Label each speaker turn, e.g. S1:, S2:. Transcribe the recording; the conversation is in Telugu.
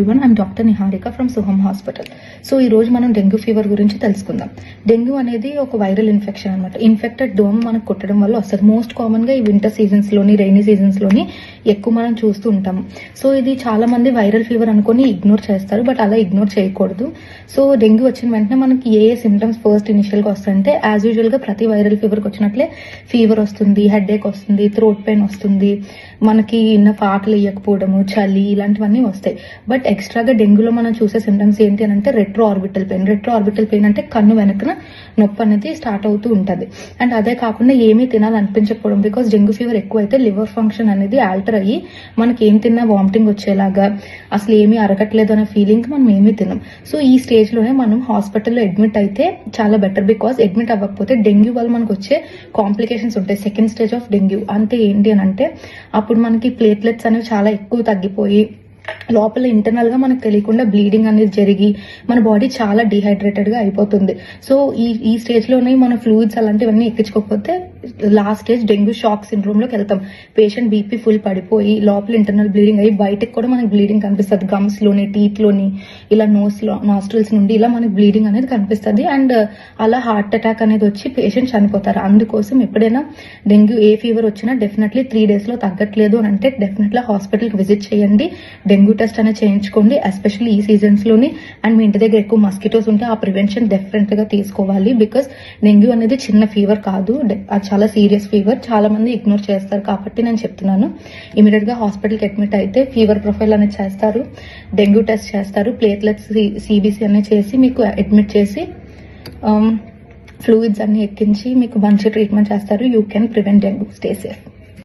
S1: Everyone, I'm doctor Niharika from సుహమ్ హాస్పిటల్. సో ఈ రోజు మనం డెంగ్యూ ఫీవర్ గురించి తెలుసుకుందాం. డెంగ్యూ అనేది ఒక వైరల్ ఇన్ఫెక్షన్ అనమాట. ఇన్ఫెక్టెడ్ దోమ మనకు కొట్టడం వల్ల వస్తుంది. మోస్ట్ కామన్ గా ఈ వింటర్ సీజన్స్ లోని, రైనీ సీజన్స్ లోని ఎక్కువ మనం చూస్తూ ఉంటాం. సో ఇది చాలా మంది వైరల్ ఫీవర్ అనుకుని ఇగ్నోర్ చేస్తారు, బట్ అలా ఇగ్నోర్ చేయకూడదు. సో డెంగ్యూ వచ్చిన వెంటనే మనకి ఏ సిమ్టమ్స్ ఫస్ట్ ఇనిషియల్ గా వస్తాయంటే, యాజ్ యూజువల్ గా ప్రతి వైరల్ ఫీవర్ కి వచ్చినట్లే ఫీవర్ వస్తుంది, హెడ్ ఏక్ వస్తుంది, థ్రోట్ పెయిన్ వస్తుంది, మనకి ఆకలి వేయకపోవడము, చలి, ఇలాంటివన్నీ వస్తాయి. బట్ ఎక్స్ట్రాగా డెంగ్యూలో మనం చూసే సిమ్టమ్స్ ఏంటి అని అంటే retro orbital pain. Retro orbital pain అంటే కన్ను వెనకన నొప్పి అనేది స్టార్ట్ అవుతూ ఉంటుంది. అండ్ అదే కాకుండా ఏమీ తినాలనిపించకపోవడం, బికాస్ డెంగ్యూ ఫీవర్ ఎక్కువ అయితే లివర్ ఫంక్షన్ అనేది ఆల్టర్ అయ్యి మనకి ఏం తిన్నా వామిటింగ్ వచ్చేలాగా, అసలు ఏమీ అరగట్లేదు అనే ఫీలింగ్ మనం ఏమీ తినం. సో ఈ స్టేజ్ లోనే మనం హాస్పిటల్లో అడ్మిట్ అయితే చాలా బెటర్. బికాస్ అడ్మిట్ అవ్వకపోతే డెంగ్యూ వల్ల మనకు వచ్చే కాంప్లికేషన్స్ ఉంటాయి. సెకండ్ స్టేజ్ ఆఫ్ డెంగ్యూ అంటే ఏంటి అని అంటే, అప్పుడు మనకి ప్లేట్లెట్స్ అనేవి చాలా ఎక్కువ తగ్గిపోయి లోపల ఇంటర్నల్ గా మనకు తెలియకుండా బ్లీడింగ్ అనేది జరిగి మన బాడీ చాలా డిహైడ్రేటెడ్ గా అయిపోతుంది. సో ఈ స్టేజ్ లోనే మన ఫ్లూయిడ్స్ అలాంటివన్నీ ఎక్కించుకోకపోతే last stage dengue shock syndrome లోకి వెళ్తాం. పేషెంట్ బీపీ ఫుల్ పడిపోయి లోపల ఇంటర్నల్ బ్లీడింగ్ అయ్యి బయటకు కూడా మనకి బ్లీడింగ్ కనిపిస్తుంది. గమ్స్ లోని, టీత్ లోని, ఇలా నోస్ లో, నాస్ట్రిల్స్ నుండి ఇలా మనకి బ్లీడింగ్ అనేది కనిపిస్తుంది. అండ్ అలా హార్ట్ అటాక్ అనేది వచ్చి పేషెంట్ చనిపోతారు. అందుకోసం ఎప్పుడైనా డెంగ్యూ ఏ ఫీవర్ వచ్చినా డెఫినెట్లీ 3 days లో తగ్గట్లేదు అని అంటే డెఫినెట్లీ హాస్పిటల్కి విజిట్ చేయండి. డెంగ్యూ టెస్ట్ అనేది చేయించుకోండి, ఎస్పెషల్లీ ఈ సీజన్స్ లోని. అండ్ మీ ఇంటి దగ్గర ఎక్కువ మస్కిటోస్ ఉంటే ఆ ప్రివెన్షన్ డెఫినెట్ గా తీసుకోవాలి. బికాస్ డెంగ్యూ అనేది చిన్న ఫీవర్ కాదు, అది చాలా సీరియస్ ఫీవర్. చాలా మంది ఇగ్నోర్ చేస్తారు కాబట్టి నేను చెప్తున్నాను. ఇమీడియట్ గా హాస్పిటల్కి అడ్మిట్ అయితే ఫీవర్ ప్రొఫైల్ అనేది చేస్తారు, డెంగ్యూ టెస్ట్ చేస్తారు, ప్లేట్లెట్స్ సిబిసి అనేది చేసి మీకు అడ్మిట్ చేసి ఫ్లూయిడ్స్ అన్ని ఎక్కించి మీకు మంచి ట్రీట్మెంట్ చేస్తారు. You can prevent dengue. Stay safe.